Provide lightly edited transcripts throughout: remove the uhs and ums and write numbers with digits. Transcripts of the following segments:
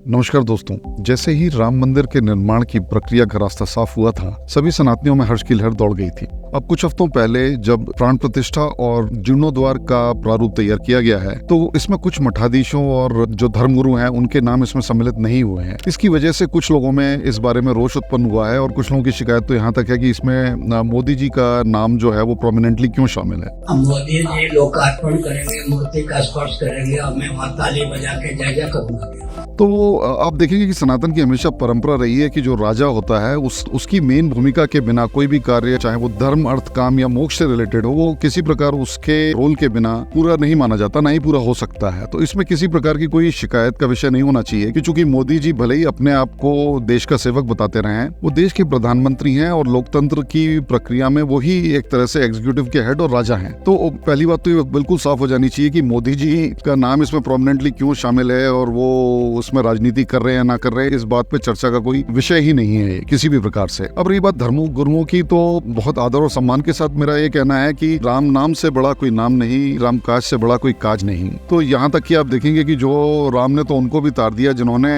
नमस्कार दोस्तों। जैसे ही राम मंदिर के निर्माण की प्रक्रिया का रास्ता साफ हुआ था, सभी सनातनियों में हर्ष की लहर दौड़ गई थी। अब कुछ हफ्तों पहले जब प्राण प्रतिष्ठा और जीर्णोद्वार का प्रारूप तैयार किया गया है, तो इसमें कुछ मठाधीशों और जो धर्मगुरु हैं उनके नाम इसमें सम्मिलित नहीं हुए हैं। इसकी वजह से कुछ लोगों में इस बारे में रोष उत्पन्न हुआ है और कुछ लोगों की शिकायत तो यहाँ तक है कि इसमें मोदी जी का नाम जो है वो प्रोमिनेंटली क्यों शामिल है। मोदी जी लोकार्पण करेंगे, मूर्ति का स्पर्श करेंगे और मैं वहाँ ताली बजा के जय जय करूंगा। तो आप देखेंगे कि सनातन की हमेशा परंपरा रही है कि जो राजा होता है उसकी मेन भूमिका के बिना कोई भी कार्य, चाहे वो धर्म, अर्थ, काम या मोक्ष से रिलेटेड हो, वो किसी प्रकार उसके रोल के बिना पूरा नहीं माना जाता, ना ही पूरा हो सकता है। तो इसमें किसी प्रकार की कोई शिकायत का विषय नहीं होना चाहिए कि चूंकि मोदी जी भले ही अपने आप को देश का सेवक बताते रहे हैं, वो देश के प्रधानमंत्री हैं और लोकतंत्र की प्रक्रिया में वही एक तरह से एग्जीक्यूटिव के हेड और राजा हैं। तो पहली बात तो ये बिल्कुल साफ हो जानी चाहिए कि मोदी जी का नाम इसमें प्रोमिनेंटली क्यों शामिल है और वो उसमें राजनीति कर रहे हैं ना कर रहे हैं, इस बात पे चर्चा का कोई विषय ही नहीं है किसी भी प्रकार से। अब रही बात धर्मों गुरुओं की, तो बहुत आदर और सम्मान के साथ मेरा ये कहना है कि राम नाम से बड़ा कोई नाम नहीं, राम काज से बड़ा कोई काज नहीं। तो यहाँ तक कि आप देखेंगे कि जो राम ने तो उनको भी तार दिया जिन्होंने,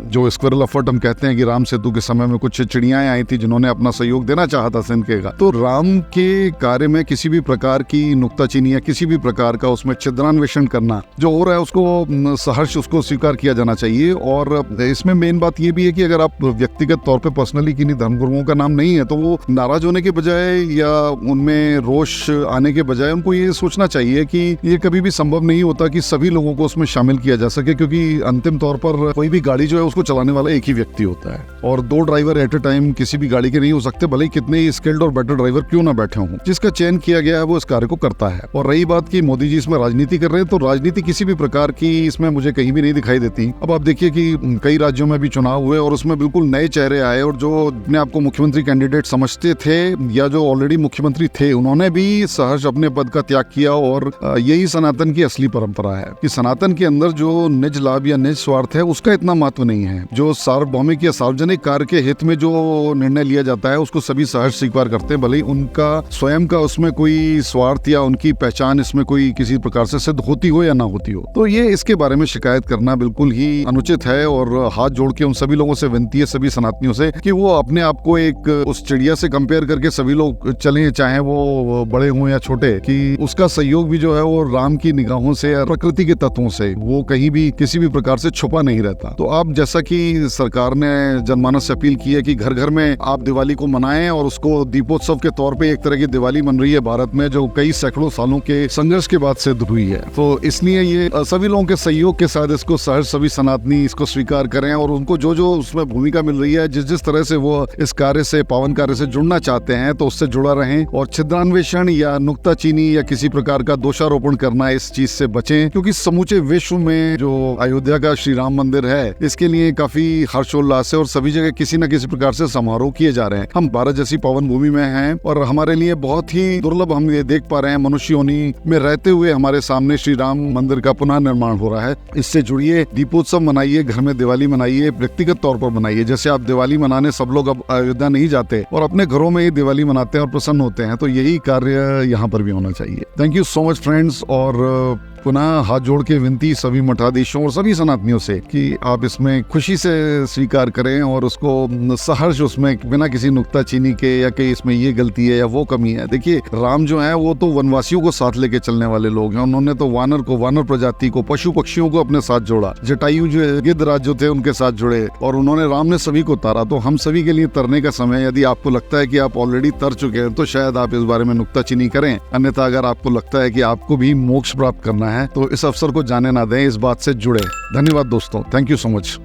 जो स्क्विरल एफर्ट हम कहते हैं कि राम सेतु के समय में कुछ चिड़ियाएं आई थी जिन्होंने अपना सहयोग देना चाहा था सिंधके का। तो राम के कार्य में किसी भी प्रकार की नुक्ताचीनी या किसी भी प्रकार का उसमें छिद्रान्वेषण करना जो हो रहा है उसको सहर्ष उसको स्वीकार किया जाना चाहिए। और इसमें मेन बात ये भी है कि अगर आप व्यक्तिगत तौर पे पर्सनली किन्हीं धर्मगुरुओं का नाम नहीं है तो वो नाराज होने के बजाय या उनमें रोष आने के बजाय उनको ये सोचना चाहिए कि ये कभी भी संभव नहीं होता कि सभी लोगों को उसमें शामिल किया जा सके, क्योंकि अंतिम तौर पर कोई भी गाड़ी जो है उसको चलाने वाला एक ही व्यक्ति होता है और दो ड्राइवर एट ए टाइम किसी भी गाड़ी के नहीं हो सकते, भले ही कितने ही स्किल्ड और बेटर ड्राइवर क्यों ना बैठे हों। जिसका चयन किया गया है वो इस कार्य को करता है। और रही बात कि मोदी जी इसमें राजनीति कर रहे हैं, तो राजनीति किसी भी प्रकार की इसमें मुझे कहीं भी नहीं दिखाई देती। अब आप देखिए कि कई राज्यों में भी चुनाव हुए और उसमें बिल्कुल नए चेहरे आए और जो अपने आपको मुख्यमंत्री कैंडिडेट समझते थे या जो ऑलरेडी मुख्यमंत्री थे, उन्होंने भी सहर्ष अपने पद का त्याग किया। और यही सनातन की असली परंपरा है कि सनातन के अंदर जो निज लाभ या निज स्वार्थ है उसका इतना महत्व नहीं है। जो सार्वभौमिक या सार्वजनिक कार्य के हित में जो निर्णय लिया जाता है उसको सभी सहर्ष स्वीकार करते हैं, भले ही उनका स्वयं का उसमें कोई स्वार्थ या उनकी पहचान इसमें कोई किसी प्रकार से सिद्ध होती हो या ना होती हो। तो ये इसके बारे में शिकायत करना बिल्कुल ही अनुचित है और हाथ जोड़ के उन सभी लोगों से विनती है, सभी सनातनियों से, कि वो अपने आप को एक उस चिड़िया से कंपेयर करके सभी लोग चलें, चाहे वो बड़े हों या छोटे, कि उसका सहयोग भी जो है वो राम की निगाहों से या प्रकृति के तत्वों से वो कहीं भी किसी भी प्रकार से छुपा नहीं रहता। तो आप जैसा कि सरकार ने जनमानस से अपील की है कि घर घर में आप दिवाली को मनाएं और उसको दीपोत्सव के तौर पे एक तरह की दिवाली मन रही है भारत में, जो कई सैकड़ों सालों के संघर्ष के बाद सिद्ध हुई है। तो इसलिए ये सभी लोगों के सहयोग के साथ इसको सभी सनातनी इसको स्वीकार करें और उनको जो जो उसमें भूमिका मिल रही है, जिस जिस तरह से वो इस कार्य से, पावन कार्य से जुड़ना चाहते हैं, तो उससे जुड़ा रहें और छिद्रान्वेषण या नुक्ताचीनी या किसी प्रकार का दोषारोपण करना, इस चीज से बचें। क्योंकि समूचे विश्व में जो अयोध्या का श्री राम मंदिर है, इसके लिए काफी हर्षोल्लास है और सभी जगह किसी न किसी प्रकार से समारोह किए जा रहे हैं। हम भारत जैसी पावन भूमि में हैं और हमारे लिए बहुत ही दुर्लभ हम ये देख पा रहे हैं, मनुष्य योनि में रहते हुए हमारे सामने श्री राम मंदिर का पुनः निर्माण हो रहा है। इससे जुड़िए, दीपोत्सव मनाइए, घर में दिवाली मनाइए, व्यक्तिगत तौर पर मनाइए। जैसे आप दिवाली मनाने सब लोग अब अयोध्या नहीं जाते और अपने घरों में ही दिवाली मनाते हैं और प्रसन्न होते हैं, तो यही कार्य यहाँ पर भी होना चाहिए। Thank you so much friends. और पुनः हाथ जोड़ के विनती सभी मठाधीशों और सभी सनातनियों से कि आप इसमें खुशी से स्वीकार करें और उसको सहर्ष, उसमें बिना किसी नुक्ताचीनी के या कि इसमें ये गलती है या वो कमी है। देखिए, राम जो है वो तो वनवासियों को साथ लेके चलने वाले लोग हैं। उन्होंने तो वानर प्रजाति को, पशु पक्षियों को अपने साथ जोड़ा। जटायु जो गिद्धराज जो थे उनके साथ जुड़े और उन्होंने, राम ने सभी को तारा। तो हम सभी के लिए तरने का समय, यदि आपको लगता है कि आप ऑलरेडी तर चुके हैं तो शायद आप इस बारे में नुक्ताचीनी करें। अन्यथा अगर आपको लगता है कि आपको भी मोक्ष प्राप्त करना है तो इस अवसर को जाने ना दें, इस बात से जुड़े। धन्यवाद दोस्तों, थैंक यू सो मच।